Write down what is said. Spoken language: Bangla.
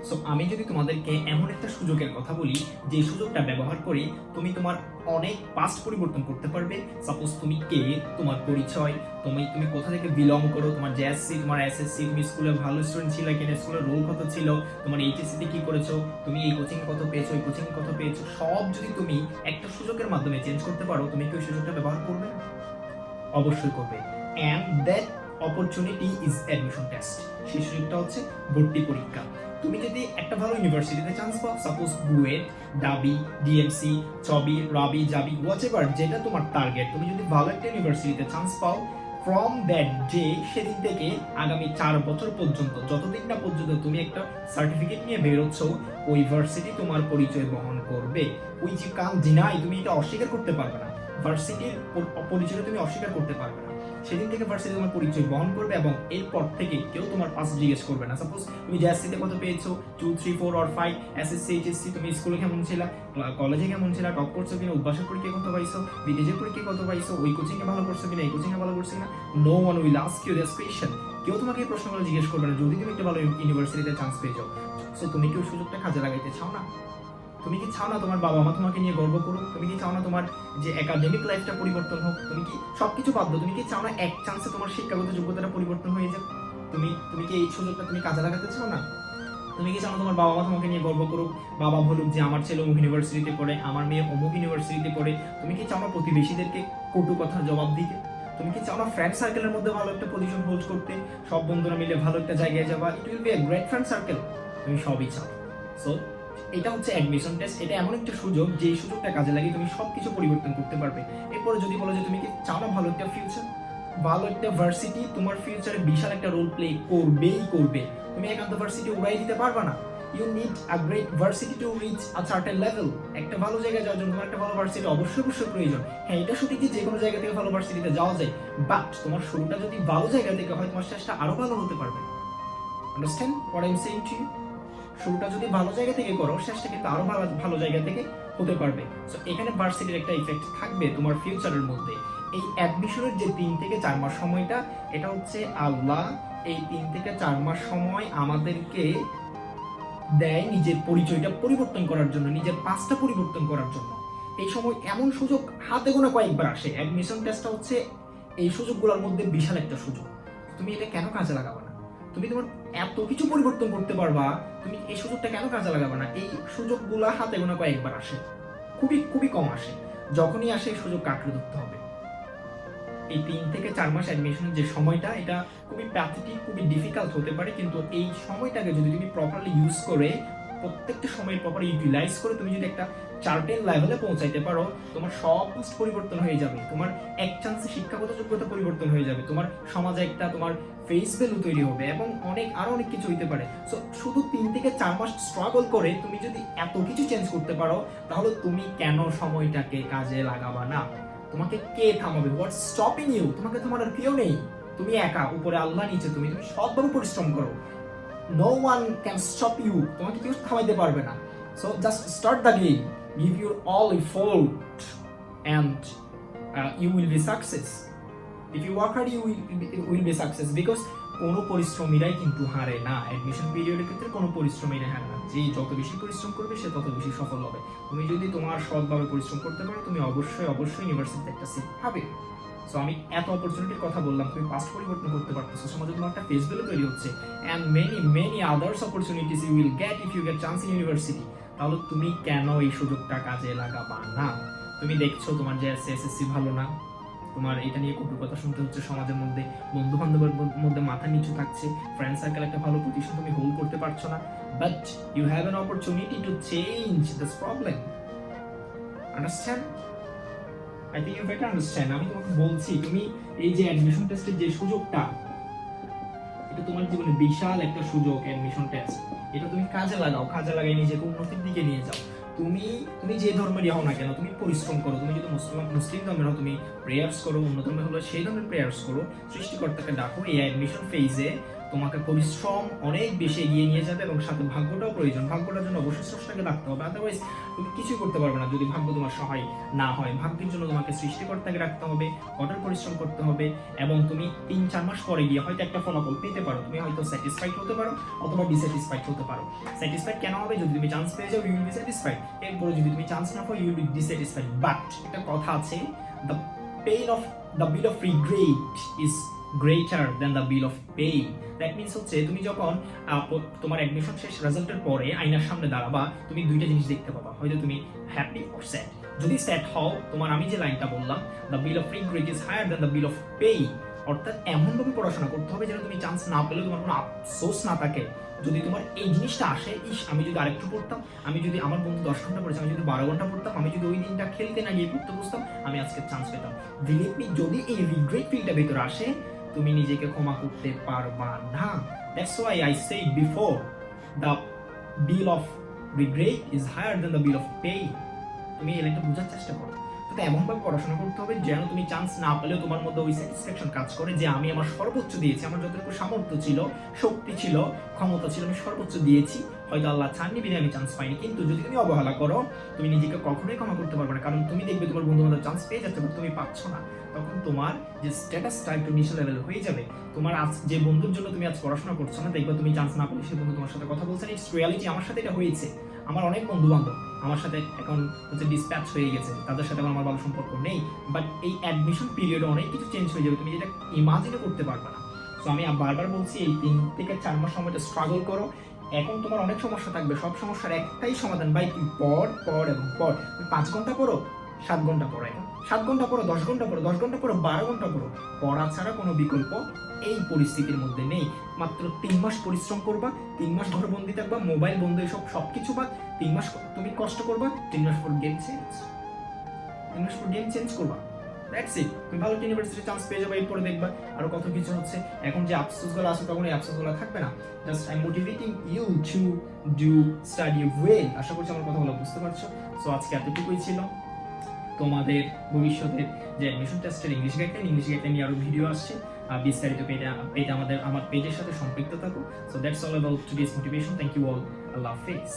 সো আমি যদি তোমাদেরকে এমন একটা সুযোগের কথা বলি, যে সুযোগটা ব্যবহার করে তুমি তোমার অনেক পাস্ট পরিবর্তন করতে পারবে। সাপোজ তুমি কে, তোমার পরিচয়, তুমি কোথা থেকে বিলং করো, তোমার জেএসসি, তোমার এসএসসি, তুমি স্কুলে ভালো স্টুডেন্ট ছিলে কিনা, স্কুলের রোল কত ছিল, তোমার এইচএসসি তে কি করেছো, তুমি এই কোচিং কত পেয়েছো, এই কোচিং কত পেয়েছো, সব যদি তুমি একটা সুযোগের মাধ্যমে চেঞ্জ করতে পারো, তুমি কি ওই সুযোগটা ব্যবহার করবে? অবশ্যই করবে। And that opportunity is admission test. সেই সুযোগটা হচ্ছে ভর্তি পরীক্ষা। তুমি যদি একটা ভালো ইউনিভার্সিটিতে চান্স পাও, সাপোজ বুয়েট, ডাবি, ডিএমসি, চবি, রাবি, জাবি, হোয়াটএভার, যেটা তোমার টার্গেট, তুমি যদি ভালো একটা ইউনিভার্সিটিতে চান্স পাও, ফ্রম দ্যাট ডে, সেদিন থেকে আগামী 4 বছর পর্যন্ত, যতদিন না পর্যন্ত তুমি একটা সার্টিফিকেট নিয়ে বেরোচ্ছ, ওই ভার্সিটি তোমার পরিচয় বহন করবে। উইচ ইউ কান্ট ডিনাই, তুমি এটা অস্বীকার করতে পারবে না। ভার্সিটির পরিচয় তুমি অস্বীকার করতে পারবে না। সেদিন থেকে ভার্সিটি তোমার পরিচয় বহন করবে এবং এরপর থেকে কেউ তোমার পাস জিজ্ঞেস করবে না। সাপোজ তুমি জেএসসিতে কত পেয়েছো, 2, 3, 4 or 5, এসএসসি, এইচএসসি, তুমি স্কুলে কেমন ছিলা, কলেজে কেমন ছিলা, টপ করছো কিনা, উদ্ভাসের পরীক্ষায় কত পাইছো, বিদেশের পরীক্ষায় কত পাইছো, ওই কোচিং এ ভালো করছো কিনা, এই কোচিং এ ভালো করছো কিনা, no one will ask you this question. কেউ তোমাকে এই প্রশ্নগুলো জিজ্ঞেস করবে না যদি তুমি একটা ভালো ইউনিভার্সিটিতে চান্স পেয়ে যাও। সো তুমি কি ওই সুযোগটা কাজে লাগাইতে চাও না? তুমি কি চাও না তোমার বাবা মা তোমাকে নিয়ে গর্ব করুক? তুমি কি চাও না তোমার যে একাডেমিক লাইফটা পরিবর্তন হোক? তুমি কি সবকিছু বাদ দাও, তুমি কি চাও না এক চান্সে তোমার শিক্ষাগত যোগ্যতাটা পরিবর্তন হয়ে যাক? তুমি কি এই সুযোগটা তুমি কাজে লাগাতে চাও না? তুমি কি চাও না তোমার বাবা মা তোমাকে নিয়ে গর্ব করুক, বাবা বলুক যে আমার ছেলে অমুক ইউনিভার্সিটিতে পড়ে, আমার মেয়ে অমুক ইউনিভার্সিটিতে পড়ে? তুমি কি চাও না প্রতিবেশীদেরকে কটু কথার জবাব দিতে? তুমি কি চাও না ফ্রেন্ড সার্কেলের মধ্যে ভালো একটা পজিশন হোল্ড করতে, সব বন্ধুরা মিলে ভালো একটা জায়গায় যাবা? It will B a great friend circle. তুমি সবই চাও। সো এটা হচ্ছে অ্যাডমিশন টেস্ট। এটা এমন একটা সুযোগ, যে সুযোগটা কাজে লাগিয়ে তুমি সবকিছু পরিবর্তন করতে পারবে। এরপরে যদি বলো যে তুমি কি চাও না ভালো একটা ফিউচার, ভালো একটা ভার্সিটি তোমার ফিউচারে বিশাল একটা রোল প্লে করবেই করবে। তুমি একান্ত ভার্সিটি উড়াই দিতে পারবে না। You need a great varsity to reach a certain level. একটা ভালো জায়গায় যাওয়ার জন্য তোমার একটা ভালো ভার্সিটি অবশ্যই অবশ্যই প্রয়োজন। হ্যাঁ, এটা সত্যি যে কোনো জায়গা থেকে ভালো ভার্সিটিতে যাওয়া যায়, বাট তোমার শুরুটা যদি ভালো জায়গা থেকে হয়, তোমার শেষটা আরো ভালো হতে পারবে। Understand what I am saying to you? শুরুটা যদি ভালো জায়গা থেকে করো, শেষটা কিন্তু আরো ভালো ভালো জায়গা থেকে হতে পারবে। সো এখানে ভার্সিটির একটা ইফেক্ট থাকবে তোমার ফিউচারের মধ্যে। এই অ্যাডমিশনের যে 3 থেকে 4 মাস সময়টা, এটা হচ্ছে আল্লাহ এই 3 থেকে 4 মাস সময় আমাদেরকে দেয় নিজের পরিচয়টা পরিবর্তন করার জন্য, নিজের পাসটা পরিবর্তন করার জন্য। এই সময় এমন সুযোগ হাতে গোনা কয়েকবার আসে। অ্যাডমিশন টেস্টটা হচ্ছে এই সুযোগগুলোর মধ্যে বিশাল একটা সুযোগ। তুমি এটা কেন কাজে লাগাবে না? তুমি তোমার এত কিছু পরিবর্তন করতে পারবা, তুমি এই সুযোগটা কেন কাজে লাগাবে না? এই সুযোগগুলো হাতে গোনা কয়েকবার আসে, খুবই খুবই কম আসে। যখনই আসে এই সুযোগ কাটলে ধরতে হবে। এই 3 থেকে 4 মাস অ্যাডমিশনের যে সময়টা, এটা খুবই প্যাথেটিক, খুবই ডিফিকাল্ট হতে পারে, কিন্তু এই সময়টাকে যদি তুমি প্রপারলি ইউজ করে, প্রত্যেকটা সময় প্রপার ইউটিলাইজ করে তুমি যদি একটা চার্টেন লেভেলে পৌঁছাইতে পারো, তোমার সব পোস্ট পরিবর্তন হয়ে যাবে। তোমার এক চান্সে শিক্ষাগত যোগ্যতা পরিবর্তন হয়ে যাবে, তোমার সমাজে একটা তোমার ফেস ভ্যালু তৈরি হবে এবং আরো অনেক কিছু হইতে পারে। সো শুধু 3 থেকে 4 মাস স্ট্রাগল করে তুমি যদি এত কিছু চেঞ্জ করতে পারো, তাহলে তুমি কেন সময়টাকে কাজে লাগাবা না? তোমাকে কে থামাবে? হোয়াটস স্টপিং ইউ? তোমাকে থামানোর কেউ নেই। তুমি একা, উপরে আল্লাহ, নিচে তুমি। তুমি সৎভাবে পরিশ্রম করো। No one can stop you. তোমাকে কেউ থামাইতে পারবে না। So just start the game, give your all effort and you will be success. If you work hard, you will be success. Because কোনো পরিশ্রমীরাই কিন্তু হারে না। অ্যাডমিশন পিরিয়ডের ক্ষেত্রে কোনো পরিশ্রমীরা হারে না। যে যত বেশি পরিশ্রম করবে, সে তত বেশি সফল হবে। তুমি যদি তোমার সৎভাবে পরিশ্রম করতে পারো, তুমি অবশ্যই অবশ্যই ইউনিভার্সিটিতে একটা সিট পাবে। সো আমি এত অপরচুনিটির কথা বললাম, তুমি পাস্ট পরিবর্তন করতে পারতেছো, সমাজে তোমার একটা ফেস ভ্যালু তৈরি হচ্ছে, and many many others opportunities you will get if you get chance in university. তাহলে তুমি কেন এই সুযোগটা কাজে লাগাবা না? তুমি দেখছো তোমার যে এসএসসি ভালো না, তোমার এটা নিয়ে কটু কথা শুনতে হচ্ছে সমাজের মধ্যে, বন্ধু বান্ধবের মধ্যে মাথা নিচু থাকছে, ফ্রেন্ড সার্কেল একটা ভালো পজিশন তুমি হোল্ড করতে পারছো না, but you have an opportunity to change this problem. Understand? I think you better understand. আমি তোমাকে বলছি, তুমি এই যে অ্যাডমিশন টেস্টের যে সুযোগটা, এটা তোমার জীবনে বিশাল একটা সুযোগ। অ্যাডমিশন টেস্ট, এটা তুমি কাজে লাগাও, কাজে লাগাই নিজেকে উন্নতির দিকে নিয়ে যাও। তুমি তুমি যে ধর্মেরই হও না কেন, তুমি পরিশ্রম করো। তুমি যদি মুসলিম ধর্মের হও, তুমি প্রেয়ার্স করো। অন্য ধর্মের হলে সেই ধর্মের প্রেয়ার্স করো। সৃষ্টিকর্তাকে ডাকো। এই অ্যাডমিশন ফেজে তোমাকে পরিশ্রম অনেক বেশি এগিয়ে নিয়ে যাবে এবং সাথে ভাগ্যটাও প্রয়োজন। ভাগ্যটার জন্য অবশ্যই স্রষ্টাকে ডাকতে হবে, আদারওয়াইজ তুমি কিছুই করতে পারবে না যদি ভাগ্য তোমার সহায় না হয়। ভাগ্যের জন্য তোমাকে সৃষ্টিকর্তাকে রাখতে হবে, কঠোর পরিশ্রম করতে হবে এবং তুমি 3-4 মাস পরে গিয়ে হয়তো একটা ফলাফল পেতে পারো। তুমি হয়তো স্যাটিসফাইড হতে পারো অথবা ডিস্যাটিসফাইড হতে পারো। স্যাটিসফাইড কেন হবে? যদি তুমি চান্স পেয়ে যাও ইউ উইল বি স্যাটিসফাইড, এরপরে যদি তুমি চান্স না পাও you will B dissatisfied. But একটা কথা আছে, the pain of the bill of regret is greater than the bill of pain. That means হচ্ছে তুমি যখন তোমার অ্যাডমিশন শেষ রেজাল্টের পরে আয়নার সামনে দাঁড়াবা, তুমি দুইটা জিনিস দেখতে পাবা, হয়তো তুমি হ্যাপি অর স্যাড। যদি স্যাড হও, তোমার আমি যে লাইনটা বললাম, the bill of regret is higher than the bill of pain, অর্থাৎ এমনভাবে পড়াশোনা করতে হবে যেন তুমি চান্স না পেলেও তোমার কোনো আফসোস না থাকে। যদি তোমার এই জিনিসটা আসে, ইস আমি যদি আরেকটু পড়তাম, আমি যদি আমার বন্ধু 10 ঘন্টা পড়েছে, আমি যদি 12 ঘন্টা পড়তাম, আমি যদি ওই দিনটা খেলতে না গিয়ে পড়তে বসতাম, আমি আজকে চান্স পেতাম। বিলিভ মি, যদি এই রিগ্রেট ফিলটা ভেতরে আসে, তুমি নিজেকে ক্ষমা করতে পারবা না। That's why I said before, the bill of regret is higher than the bill of pain. তুমি এই লাইনটা বোঝার চেষ্টা করো। তো এমনভাবে পড়াশোনা করতে হবে যেন তুমি চান্স না পেলেও তোমার মধ্যে ওই স্যাটিসফ্যাকশন কাজ করে যে আমি আমার সর্বোচ্চ দিয়েছি, আমার যতটুকু সামর্থ্য ছিল, শক্তি ছিল, ক্ষমতা ছিল, আমি সর্বোচ্চ দিয়েছি। হয়তো আল্লাহ চাননি বিধায় আমি চান্স পাইনি, কিন্তু যদি তুমি অবহেলা করো, তুমি নিজেকে কখনোই ক্ষমা করতে পারবে না। কারণ তুমি দেখবে তোমার বন্ধু বান্ধব চান্স পেয়ে যাচ্ছে, তুমি পাচ্ছ না। তখন তোমার যে স্ট্যাটাসটা একটু নিচু লেভেল হয়ে যাবে। তোমার আজ যে বন্ধুর জন্য তুমি আজ পড়াশোনা করছো না, দেখবে তুমি চান্স না পেলে সে বন্ধু তোমার সাথে কথা বলছে না। ইটস রিয়ালিটি, আমার সাথে এটা হয়েছে। আমার অনেক বন্ধু বান্ধব আমার সাথে এখন হচ্ছে ডিসপ্যাচ হয়ে গেছে, তাদের সাথে আমার ভালো সম্পর্ক নেই। বাট এই অ্যাডমিশন পিরিয়ডে অনেক কিছু চেঞ্জ হয়ে যাবে, তুমি যেটা ইমাজিনও করতে পারবে না। সো আমি বারবার বলছি, এই 3 থেকে 4 মাস সময়টা স্ট্রাগল করো। এখন তোমার অনেক সমস্যা থাকবে, সব সমস্যার একটাই সমাধান, ভাই তুমি পড় এবং পড়। তুমি 5 ঘন্টা পড়ো, 7 ঘন্টা পড়ো, 7 ঘন্টা পড়ো, 10 ঘন্টা পড়ো, 10 ঘন্টা পড়ো, 12 ঘন্টা পড়ো। পড়া ছাড়া কোনো বিকল্প এই পরিস্থিতির মধ্যে নেই। মাত্র 3 মাস পরিশ্রম করবা, 3 মাস ঘরবন্দি থাকবা, মোবাইল বন্ধ, এসব সবকিছু বাদ। 3 মাস তুমি কষ্ট করবা, 3 মাস পর গেম চেঞ্জ, 3 মাস পর গেম চেঞ্জ করবা। That's it. তুমি ভালো ইউনিভার্সিটি চান্স পেয়ে যাবে, এরপরে দেখবা আরো কত কিছু হচ্ছে। এখন যে আফসোসগুলো আছে, তখন এই আফসোসগুলো থাকবে না। Just I am motivating you to do study well. আশা করছি আমার কথাগুলো বুঝতে পারছো। সো আজকে এতটুকুই ছিল। তোমাদের ভবিষ্যতের যে অ্যাডমিশন টেস্টের ইংলিশ গাইডলাইন নিয়ে আরো ভিডিও আসছে, বিস্তারিত পেজে আমার পেজের সাথে সম্পৃক্ত থাকো। So that's all about today's motivation. Thank you all. আল্লাহ হাফেজ।